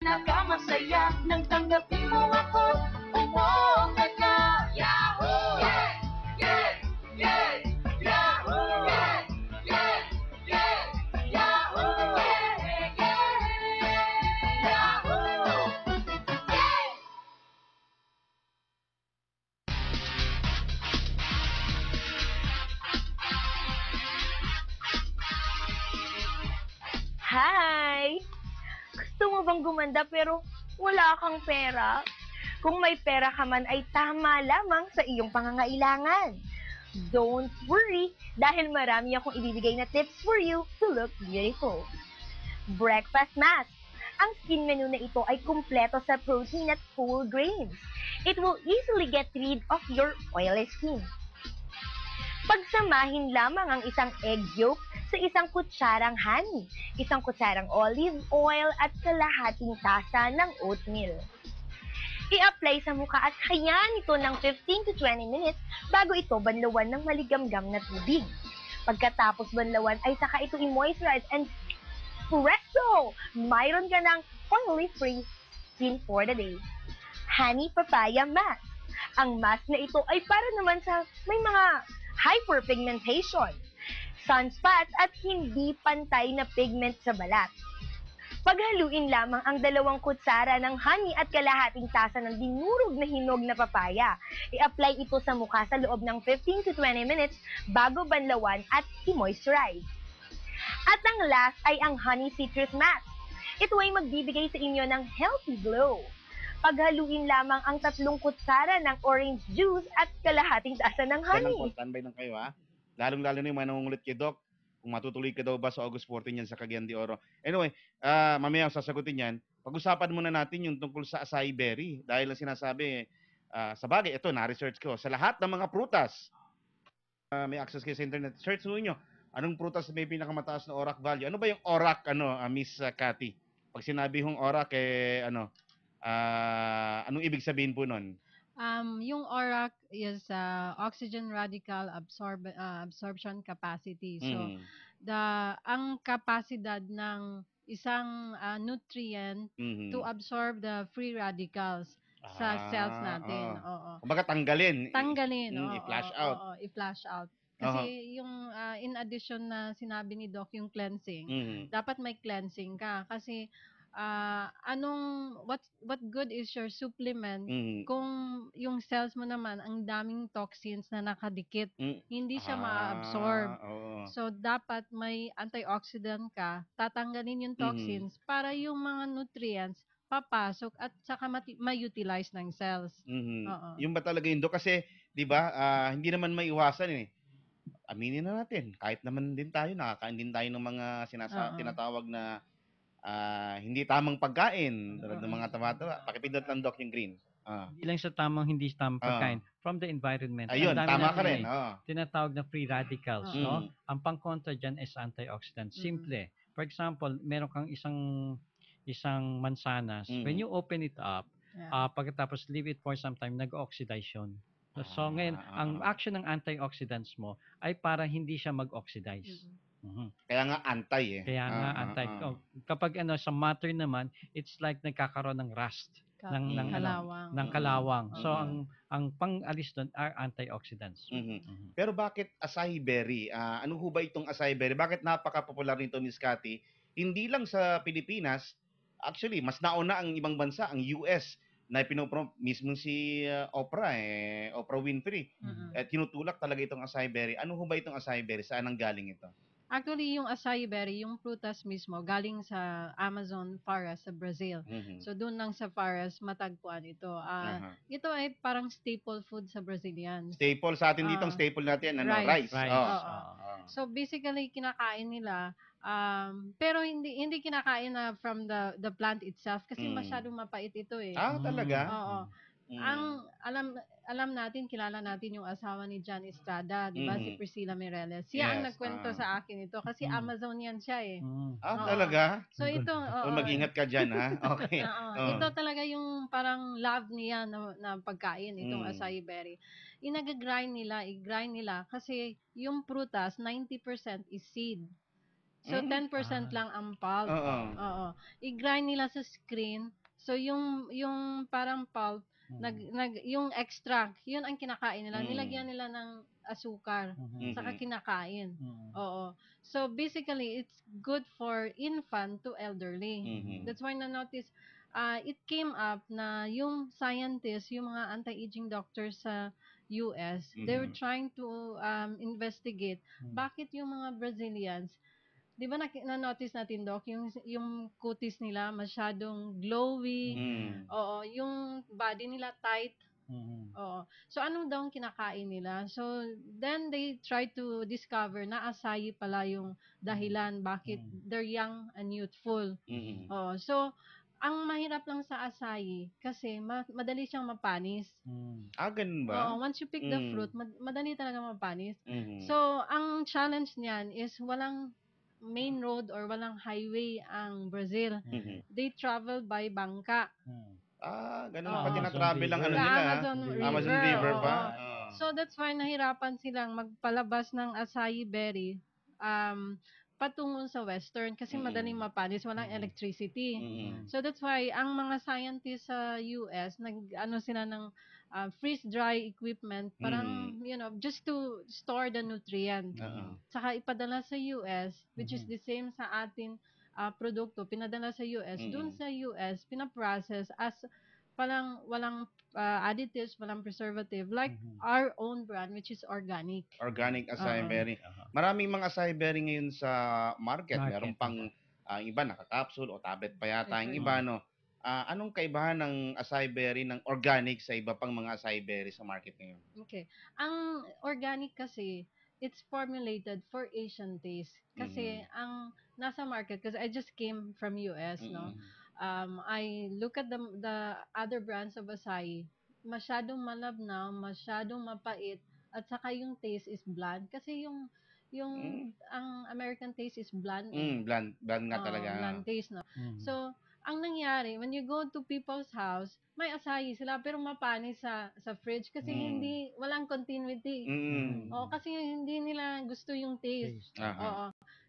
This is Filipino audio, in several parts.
Nakamasaya nang tanggapin mo ako. Umuo ka na. Yahoo! Yes! Yes! Yes! Yahoo! Yes! Yes! Yes! Yahoo! Yeah! Yeah! Yahoo! Yes! Hi! Gusto mo bang gumanda pero wala kang pera? Kung may pera ka man ay tama lamang sa iyong pangangailangan. Don't worry dahil marami akong ibibigay na tips for you to look beautiful. Breakfast mask. Ang skin menu na ito ay kumpleto sa protein at whole grains. It will easily get rid of your oily skin. Pagsamahin lamang ang isang egg yolk sa isang kutsarang honey, isang kutsarang olive oil at kalahating tasa ng oatmeal. I-apply sa mukha at hayaan ito ng 15 to 20 minutes bago ito banlawan ng maligamgam na tubig. Pagkatapos banlawan ay saka ito i-moisturize and presto! Mayroon ka ng oily-free skin for the day. Honey Papaya Mask. Ang mask na ito ay para naman sa may mga hyperpigmentation, sunspots at hindi pantay na pigment sa balat. Paghaluin lamang ang 2 kutsara ng honey at kalahating tasa ng dinurog na hinog na papaya. I-apply ito sa mukha sa loob ng 15 to 20 minutes bago banlawan at i-moisturize. At ang last ay ang Honey Citrus Mask. Ito ay magbibigay sa inyo ng healthy glow. Paghaluin lamang ang 3 kutsara ng orange juice at kalahating tasa ng honey. Standby lang kayo ha. Lalong-lalo na yung mga nangungulit kay Doc. Kung matutuloy ka daw ba sa August 14 yan sa Cagayan de Oro. Anyway, mamaya sasagutin yan. Pag-usapan muna natin yung tungkol sa acai berry. Dahil ang sinasabi, sa bagay, ito, na-research ko. Sa lahat ng mga prutas, may access kayo sa internet. Search nyo. Anong prutas may pinakamataas na ORAC value? Ano ba yung ORAC, Miss Cathy? Pag sinabi hong ORAC, anong ibig sabihin po nun? Yung ORAC is oxygen radical absorption capacity. So, ang kapasidad ng isang nutrient to absorb the free radicals sa cells natin. Oo. Kumbaga tanggalin. Tanggalin. I-flash out. Oo, i-flash out. Kasi yung in addition na sinabi ni Doc yung cleansing, dapat may cleansing ka kasi what good is your supplement kung yung cells mo naman ang daming toxins na nakadikit, hindi siya ma-absorb. So dapat may antioxidant ka, tatanggalin yung toxins para yung mga nutrients papasok at saka ma-utilize ng cells. Yung ba talaga yun, Doc? Kasi 'di ba, hindi naman maiwasan eh. Aminin na natin, kahit naman din tayo nakakain din tayo ng mga tinatawag na hindi tamang pagkain, tulad ng mga tama-tama. Pakipindot lang, Doc, yung green. Hindi lang sa hindi tamang pagkain, from the environment. Ayun, tama ka rin. Tinatawag na free radicals, no? Ang pang-kontra dyan is antioxidant. Simple. For example, meron kang isang mansanas. When you open it up, pagkatapos leave it for some time, nag-oxidize yun. So ngayon, ang action ng antioxidants mo ay para hindi siya mag-oxidize. Kaya nga anti eh. Kaya nga anti. Kapag sa matter naman, it's like nagkakaroon ng rust ng kalawang. So ang pang-alis doon are antioxidants. Pero bakit acai berry? Ano ho ba itong acai berry? Bakit napaka-popular nito, Miss Cathy? Hindi lang sa Pilipinas, actually mas nauna ang ibang bansa, ang US, na mismo si Oprah Winfrey. At tinutulak talaga itong acai berry. Ano ho ba itong acai berry? Saan ang galing ito? Actually, yung acai berry, yung prutas mismo, galing sa Amazon forest sa Brazil. So, doon lang sa forest, matagpuan ito. Ito ay parang staple food sa Brazilians. Staple sa atin dito, staple natin, rice. So, basically, kinakain nila. Pero hindi kinakain na from the plant itself kasi masyadong mapait ito eh. Talaga? Oo. Ang alam natin, kilala natin yung asawa ni John Estrada, di ba? Si Priscilla Mireles. Siya ang nagkwento sa akin ito kasi Amazonian siya eh. Talaga? So ito, mag-ingat ka dyan, ha? Okay. Ito talaga yung parang love niya na pagkain, itong acai berry. I-grind nila kasi yung prutas, 90% is seed. So, 10% lang ang pulp. Oo. Oo. I-grind nila sa screen. So, yung parang pulp, yung extract, yun ang kinakain nila. Nilagyan nila ng asukar, saka kinakain. Oo. So, basically, it's good for infant to elderly. That's why na-notice, it came up na yung scientists, yung mga anti-aging doctors sa US, they were trying to investigate bakit yung mga Brazilians, di ba na-notice natin, Doc, yung kutis nila masyadong glowy, oo, yung body nila tight, oo. So, ano daw ang kinakain nila? So, then they try to discover na asayi pala yung dahilan bakit they're young and youthful. Oo. So, ang mahirap lang sa asayi kasi madali siyang mapanis. Ganun ba? Oo, once you pick the fruit, madali talaga mapanis. So, ang challenge niyan is walang main road or walang highway ang Brazil. They travel by bangka. Ganun pa tinatravel lang ano nila. Amazon River pa. So, that's why nahirapan silang magpalabas ng acai berry patungo sa western kasi madaling mapanis, walang electricity. So, that's why ang mga scientists sa US, nag-ano sila ng freeze-dry equipment, parang, just to store the nutrient. Saka ipadala sa US, which is the same sa atin produkto, pinadala sa US. Dun sa US, pinaprocess as parang walang additives, walang preservative, like our own brand, which is organic. Organic acai berry. Maraming mga acai berry ngayon sa market. Meron pang iba naka-capsule o tablet pa yata yung iba, no? Anong kaibahan ng acai berry ng organic sa iba pang mga acai berry sa market ngayon? Okay. Ang organic kasi, it's formulated for Asian taste. Kasi ang nasa market, because I just came from US, no? I look at the other brands of acai, masyadong malabnaw, masyadong mapait, at saka yung taste is bland. Kasi yung ang American taste is bland. Bland nga talaga. Bland taste, no? So, ang nangyari, when you go to people's house, may acai sila, pero mapanis sa fridge kasi walang continuity. Kasi hindi nila gusto yung taste.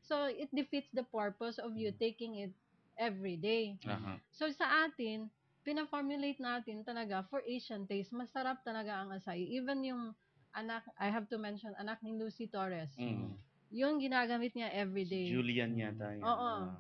So, it defeats the purpose of you taking it every day. So, sa atin, pina-formulate natin talaga for Asian taste. Masarap talaga ang acai. Even yung I have to mention, anak ni Lucy Torres. Yung ginagamit niya everyday. Julian yata yan. Oo.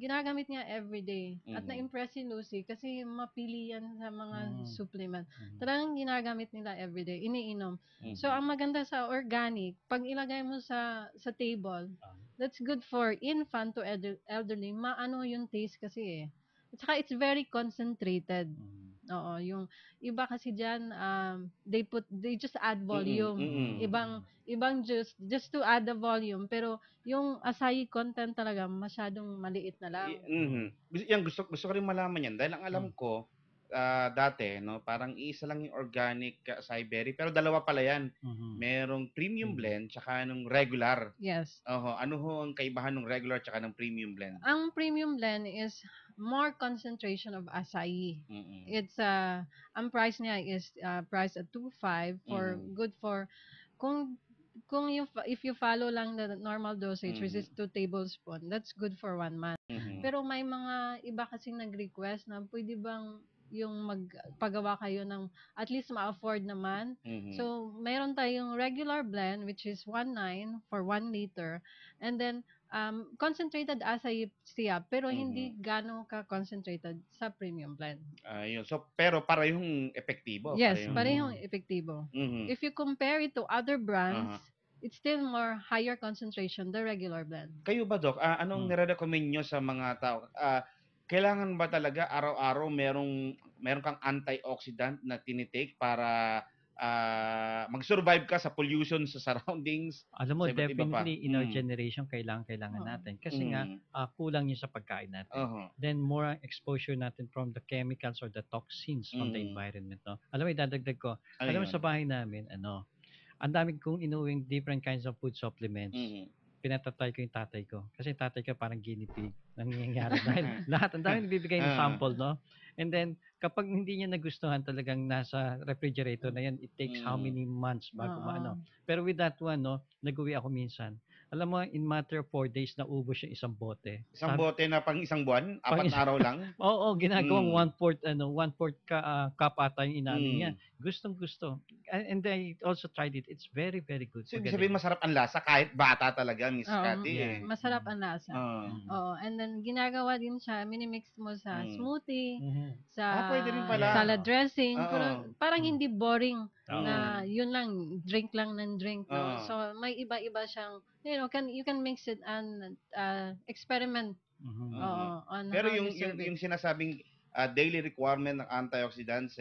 Ginagamit niya everyday. At na-impress si Lucy kasi mapili yan sa mga supplement. Talagang ginagamit nila everyday. Iniinom. So, ang maganda sa organic, pag ilagay mo sa table, that's good for infant to elderly. Maano yung taste kasi At saka it's very concentrated. Oo, yung iba kasi diyan they just add volume. Ibang juice just to add the volume, pero yung acai content talaga masyadong maliit na lang. Yan gusto ko rin malaman yan dahil ang alam ko dati, no, parang isa lang yung organic acai berry, pero dalawa pala yan. Merong premium blend tsaka nung regular. Yes. Ano ho ang kaibahan ng regular tsaka ng premium blend? Ang premium blend is more concentration of acai. It's ang price niya is priced at 2.5 for good for kung if you follow lang the normal dosage, which is 2 tablespoons, that's good for 1 month. Pero may mga iba kasing nag-request na pwede bang yung magpagawa kayo ng at least ma-afford naman. So, mayroon tayong regular blend which is 1.9 for 1 liter. And then, concentrated acai siya, pero hindi gano'ng ka-concentrated sa premium blend. Yun. So, pero parehong epektibo. Yes, parehong epektibo. If you compare it to other brands, it's still more higher concentration, the regular blend. Kayo ba, Doc? Anong nire-recommend nyo sa mga tao? Kailangan ba talaga araw-araw meron kang antioxidant na tinitake para mag-survive ka sa pollution sa surroundings? Alam mo, definitely in our generation kailangan natin kasi nga kulang yun sa pagkain natin. Then more exposure natin from the chemicals or the toxins from the environment, no? Alam mo, idadagdag ko. Alam mo, sa bahay namin, ang dami kong inuwing different kinds of food supplements. Pinatatry ko yung tatay ko. Kasi tatay ko parang guinea pig. Nangyayari. Dahil lahat, ang dami nagbibigay ng sample, no? And then, kapag hindi niya nagustuhan, talagang nasa refrigerator na yan, it takes how many months bago maano. Pero with that one, no, nag-uwi ako minsan, Alam mo, in matter of 4 days, naubos yung isang bote. Isang bote na pang isang buwan, 4 na araw lang. Oo, ginagawang 1/4 cup ata yung inamin niya. Gustong-gusto. And I also tried it. It's very, very good. So, ibig sabihin masarap ang lasa kahit bata talaga, Miss Cathy. Yeah. Masarap ang lasa. Oo. And then, ginagawa din siya, minimix mo sa smoothie, sa pwede rin pala. salad dressing. Parang hindi boring na yun lang, drink lang ng drink. No? So, may iba-iba siyang, you can mix it and experiment. Pero yung sinasabing daily requirement ng antioxidants,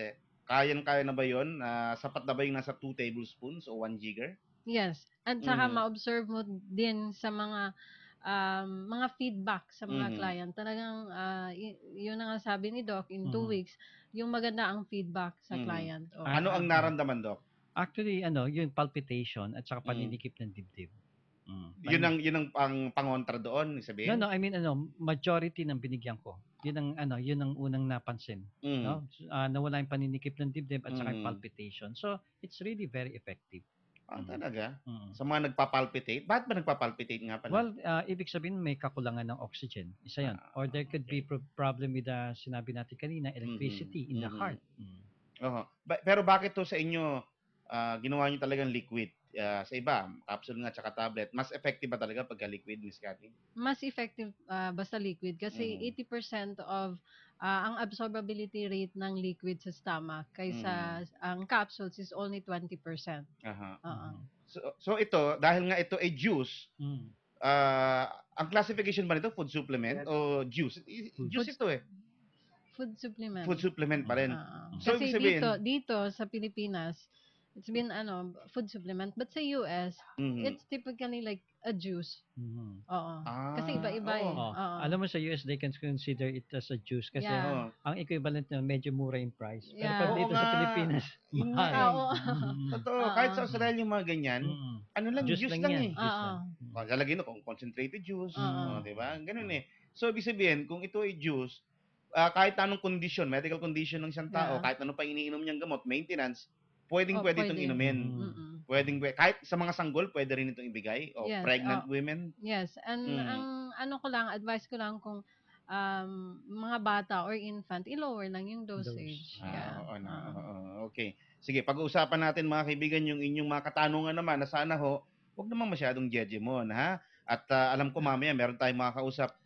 kayang-kaya na ba yun? Sapat na ba yung nasa 2 tablespoons o 1 jigger? Yes. At saka ma-observe mo din sa mga feedback sa mga client. Talagang, yun na nga sabi ni Doc, in 2 weeks, yung maganda ang feedback sa client. Ano ang naramdaman, Doc? Actually, yung palpitation at saka paninikip ng dibdib. Yun ang pangontra doon, sabihin? No, I mean, majority ng binigyan ko. Yun ang unang napansin. No? Nawala yung paninikip ng dibdib at saka yung palpitation. So, it's really very effective. Talaga? Sa mga nagpapalpitate? Bakit ba nagpapalpitate nga pala? Well, ibig sabihin may kakulangan ng oxygen. Isa yan. Or there could be problem with sinabi natin kanina, electricity in the heart. Pero bakit to sa inyo, ginawa nyo talagang liquid? Sa iba, capsule nga tsaka tablet, mas effective ba talaga pagka liquid, Miss Cathy? Mas effective basta liquid kasi 80% of ang absorbability rate ng liquid sa stomach kaysa ang capsules is only 20%. So ito, dahil nga ito ay juice, ang classification ba nito, food supplement o juice? Juice ito Food supplement. Food supplement pa rin. So, kasi dito sa Pilipinas, it's been food supplement, but sa US, it's typically like a juice. Kasi iba-iba Alam mo sa US, they can consider it as a juice kasi ang equivalent na medyo mura yung price. Pero pag dito sa Pilipinas, mahal. Totoo. Kahit sa Australia yung mga ganyan, juice lang lalagyan kung concentrated juice, diba? Ganun So, ibig sabihin, kung ito ay juice, kahit anong condition, medical condition ng isang tao, kahit ano pa iniinom niyang gamot, maintenance, pwede itong inumin. Kahit sa mga sanggol, pwede rin itong ibigay. O pregnant women. Yes. And ang advice ko lang kung mga bata or infant, i-lower lang yung dosage. Okay. Sige, pag-uusapan natin mga kaibigan yung inyong mga katanungan naman na sana huwag naman masyadong judgment, ha? At alam ko mamaya, meron tayong mga kausap.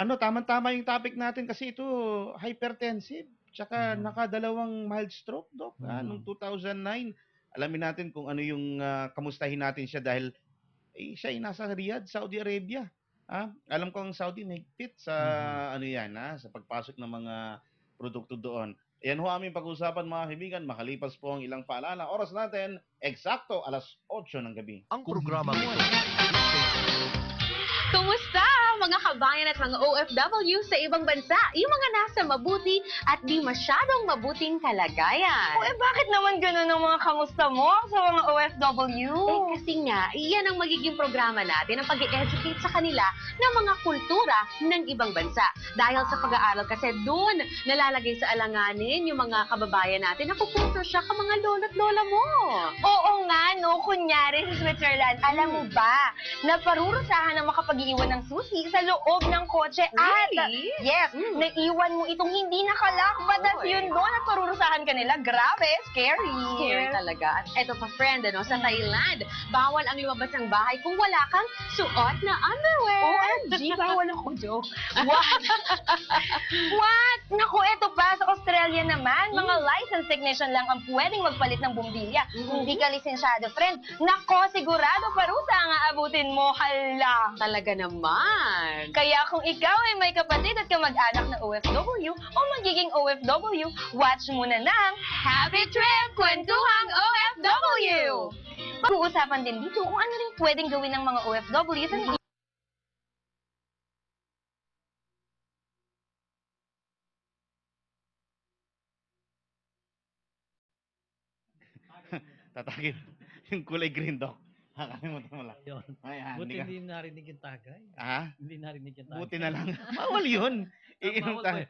Tama-tama yung topic natin kasi ito, hypertensive. Tsaka nakadalawang mild stroke, Doc. Noong 2009, alamin natin kung ano yung kamustahin natin siya dahil siya ay nasa Riyadh, Saudi Arabia. Alam ko ang Saudi nahigpit sa sa pagpasok ng mga produkto doon. Yan ho aming pag-usapan mga kaibigan. Makalipas po ang ilang paalala. Oras natin, eksakto 8:00 ng gabi. Ang programa ito. Kumusta mga kabayan at mga OFW sa ibang bansa? Yung mga nasa mabuti at di masyadong mabuting kalagayan. Bakit naman ganun ang mga kamusta mo sa mga OFW? Kasi nga, iyan ang magiging programa natin ang pag-educate sa kanila ng mga kultura ng ibang bansa. Dahil sa pag-aaral kasi doon nalalagay sa alanganin yung mga kababayan natin na pupunto siya ka mga lolo't lola mo. Oo nga, no? Kunyari sa Switzerland, alam mo ba na parurusahan ang makapag-iwan ng susi sa loob ng kotse at yes, naiwan mo itong hindi nakalakbat at yun doon at parurusahan ka nila. Grabe, scary. Scary talaga. At eto pa friend, sa Thailand, bawal ang lumabas ng bahay kung wala kang suot na underwear. OMG, bawal ako, joke. What? What? Naku, eto pa sa Australia naman, mga licensed technician lang ang pwedeng magpalit ng bumbilya. Hindi ka lisensyado, friend. Nako, sigurado parusa ang aabutin mo. Hala. Talaga naman. Kaya kung ikaw ay may kapatid at kamag-anak na OFW o magiging OFW, watch muna ng Happy Trip Kwentuhang OFW! Pag-uusapan din dito kung ano rin pwedeng gawin ng mga OFW sa Tatagin yung kulay green, Doc. Nakalimutan mo lang. Yun. Buti hindi narinig yung tagay. Hindi narinig yung tagay. Buti na lang. Bawal yun. Iinom tayo.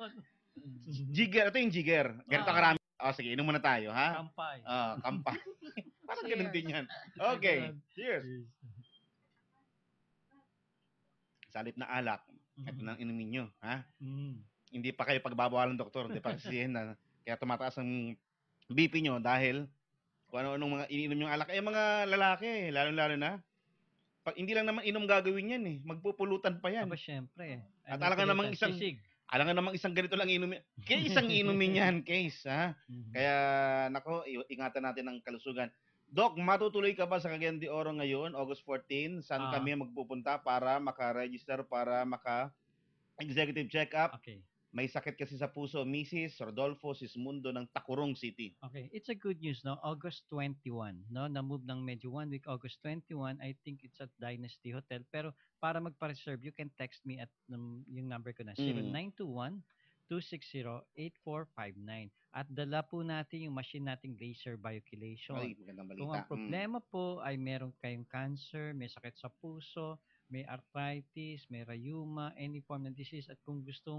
Jigger. Ito yung jigger. Ganito karami. Sige, inom muna tayo, ha? Kampay. Kampay. Parang ganun din yan. Okay. Cheers. sa halip na alak, ito Mhm. nang inumin nyo, ha? Mm. Hindi pa kayo pagbabawalan ng doktor, hindi pa kasi na kaya tumataas ang BP nyo dahil kung ano-anong mga iniinom yung alak. Eh, mga lalaki, lalo-lalo na, pag hindi lang naman inom gagawin yan eh, magpupulutan pa yan. Aba, syempre. At Anong pulutan? isang, Sisig. alangan namang isang ganito lang inumin. Kaya isang inumin yan, case, ha? Mhm. Kaya, nako, ingatan natin ang kalusugan. Doc, matutuloy ka ba sa Cagayan de Oro ngayon, August 14? Saan Ah. kami magpupunta para maka-register, para maka-executive check-up? Okay. May sakit kasi sa puso, Mrs. Rodolfo Sismundo ng Takurong City. Okay, it's a good news, no? August 21, no? Na-move ng medyo 1 week, August 21. I think it's at Dynasty Hotel. Pero para magpa-reserve, you can text me at yung number ko na, 0921-260-8459. At dala po natin yung machine nating laser biochilation. Ay, magandang balita. Kung ang problema po ay meron kayong cancer, may sakit sa puso, may arthritis, may rheuma, any form ng disease, at kung gusto